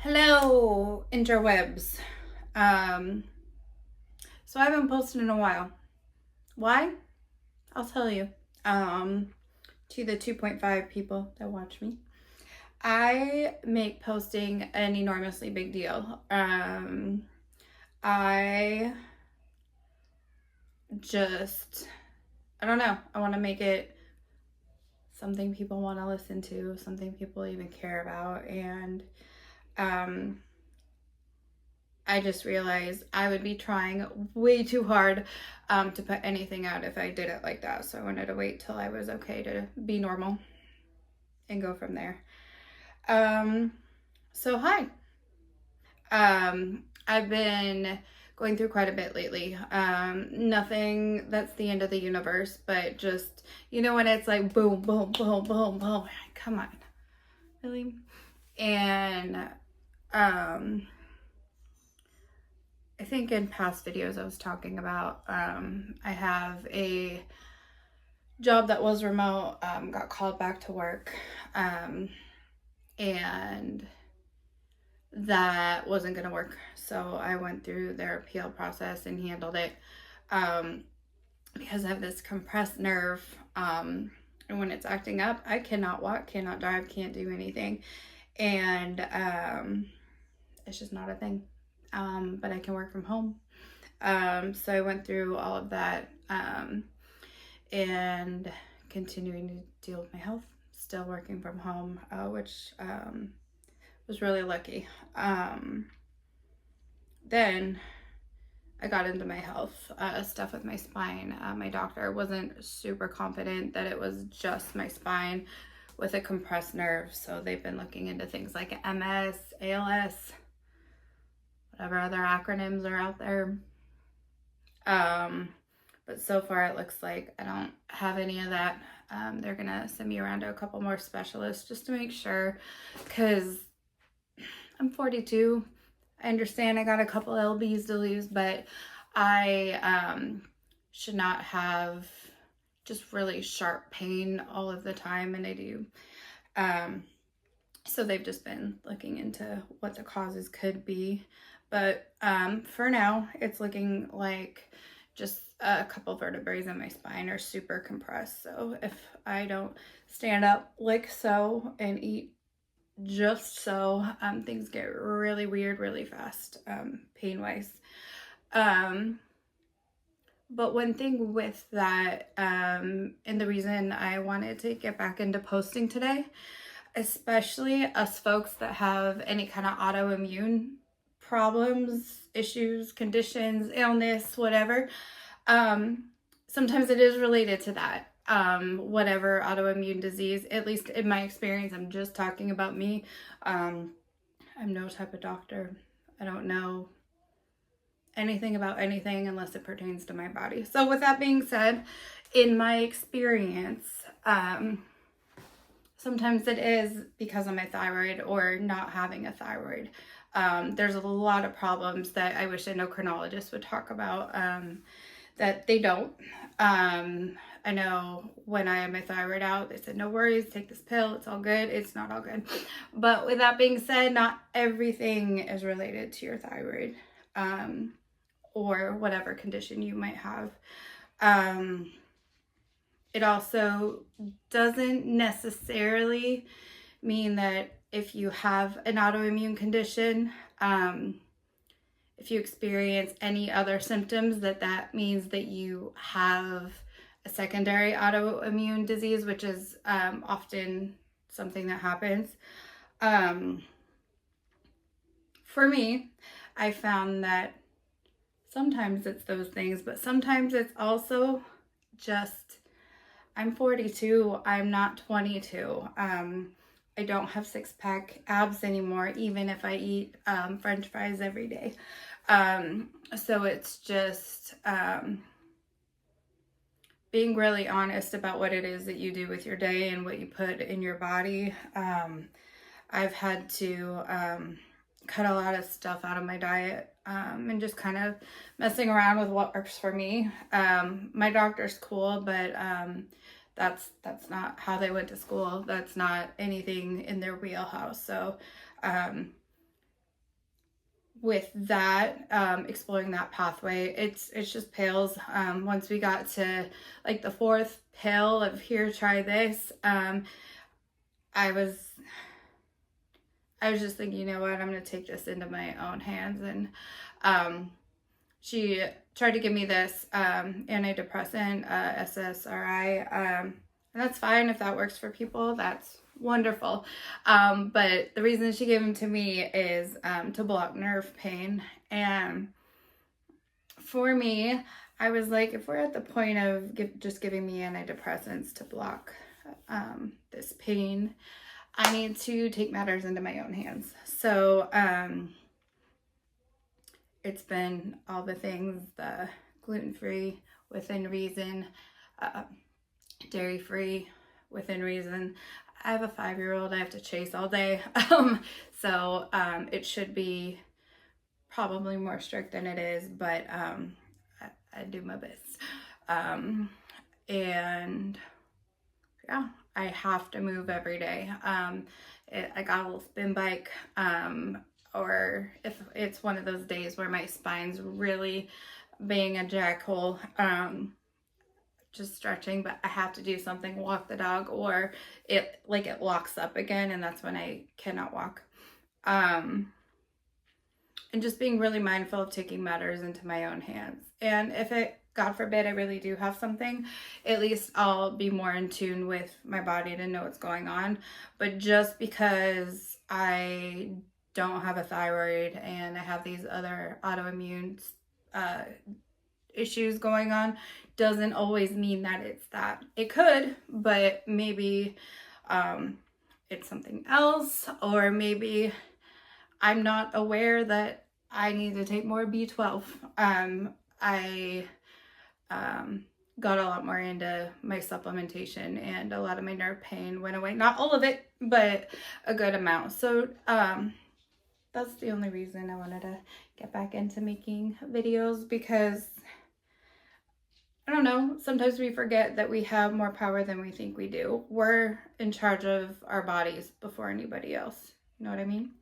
Hello, interwebs. So I haven't posted in a while. Why? I'll tell you. To the 2.5 people that watch me, I make posting an enormously big deal. I I don't know. I want to make it something people want to listen to, something people even care about, and I just realized I would be trying way too hard to put anything out if I did it like that. So I wanted to wait till I was okay to be normal and go from there. So hi. I've been going through quite a bit lately. Nothing that's the end of the universe, but just, when it's like boom, boom, boom, boom, boom. Come on. Really? And I think in past videos I was talking about I have a job that was remote, got called back to work, and that wasn't going to work. So I went through their appeal process and handled it because I have this compressed nerve, and when it's acting up, I cannot walk, cannot drive, can't do anything, and it's just not a thing. But I can work from home. So I went through all of that and continuing to deal with my health, still working from home, which was really lucky. Then I got into my health stuff with my spine. My doctor wasn't super confident that it was just my spine with a compressed nerve. So they've been looking into things like MS, ALS, whatever other acronyms are out there. But so far it looks like I don't have any of that. They're gonna send me around to a couple more specialists just to make sure, because I'm 42. I understand I got a couple lbs to lose, but I should not have just really sharp pain all of the time, and I do. So they've just been looking into what the causes could be. But for now, it's looking like just a couple vertebrae in my spine are super compressed. So if I don't stand up like so and eat just so, things get really weird really fast, pain-wise. But one thing with that, and the reason I wanted to get back into posting today, especially us folks that have any kind of autoimmune problems, issues, conditions, illness, whatever, sometimes it is related to that. Whatever autoimmune disease, at least in my experience, I'm just talking about me. I'm no type of doctor. I don't know anything about anything unless it pertains to my body. So with that being said, in my experience, sometimes it is because of my thyroid or not having a thyroid. There's a lot of problems that I wish endocrinologists would talk about that they don't. I know when I had my thyroid out, they said, no worries, take this pill, it's all good. It's not all good. But with that being said, not everything is related to your thyroid or whatever condition you might have. It also doesn't necessarily mean that if you have an autoimmune condition, if you experience any other symptoms, that means that you have a secondary autoimmune disease, which is often something that happens. For me, I found that sometimes it's those things, but sometimes it's also just, I'm 42, I'm not 22. I don't have six-pack abs anymore, even if I eat French fries every day. So it's just being really honest about what it is that you do with your day and what you put in your body. I've had to cut a lot of stuff out of my diet and just kind of messing around with what works for me. My doctor's cool, but that's not how they went to school. That's not anything in their wheelhouse. So with that, exploring that pathway, it's just pills. Once we got to like the fourth pill of here, try this, I was just thinking, you know what, I'm going to take this into my own hands. And she tried to give me this antidepressant, SSRI, and that's fine if that works for people. That's wonderful. But the reason she gave them to me is to block nerve pain. And for me, I was like, if we're at the point of just giving me antidepressants to block this pain, I need to take matters into my own hands. So it's been all the things, the gluten-free within reason, dairy-free within reason. I have a 5-year-old I have to chase all day. So it should be probably more strict than it is, but I do my best. And yeah, I have to move every day. I got a little spin bike, or if it's one of those days where my spine's really being a jackhole, just stretching, but I have to do something, walk the dog, or it locks up again, and that's when I cannot walk. And just being really mindful of taking matters into my own hands. And if it, God forbid, I really do have something, at least I'll be more in tune with my body to know what's going on. But just because I don't have a thyroid and I have these other autoimmune issues going on doesn't always mean that it's that. It could, but maybe it's something else, or maybe I'm not aware that I need to take more B12. I got a lot more into my supplementation, and a lot of my nerve pain went away. Not all of it, but a good amount. So that's the only reason I wanted to get back into making videos, because I don't know, sometimes we forget that we have more power than we think we do. We're in charge of our bodies before anybody else. You know what I mean?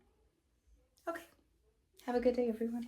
Okay. Have a good day, everyone.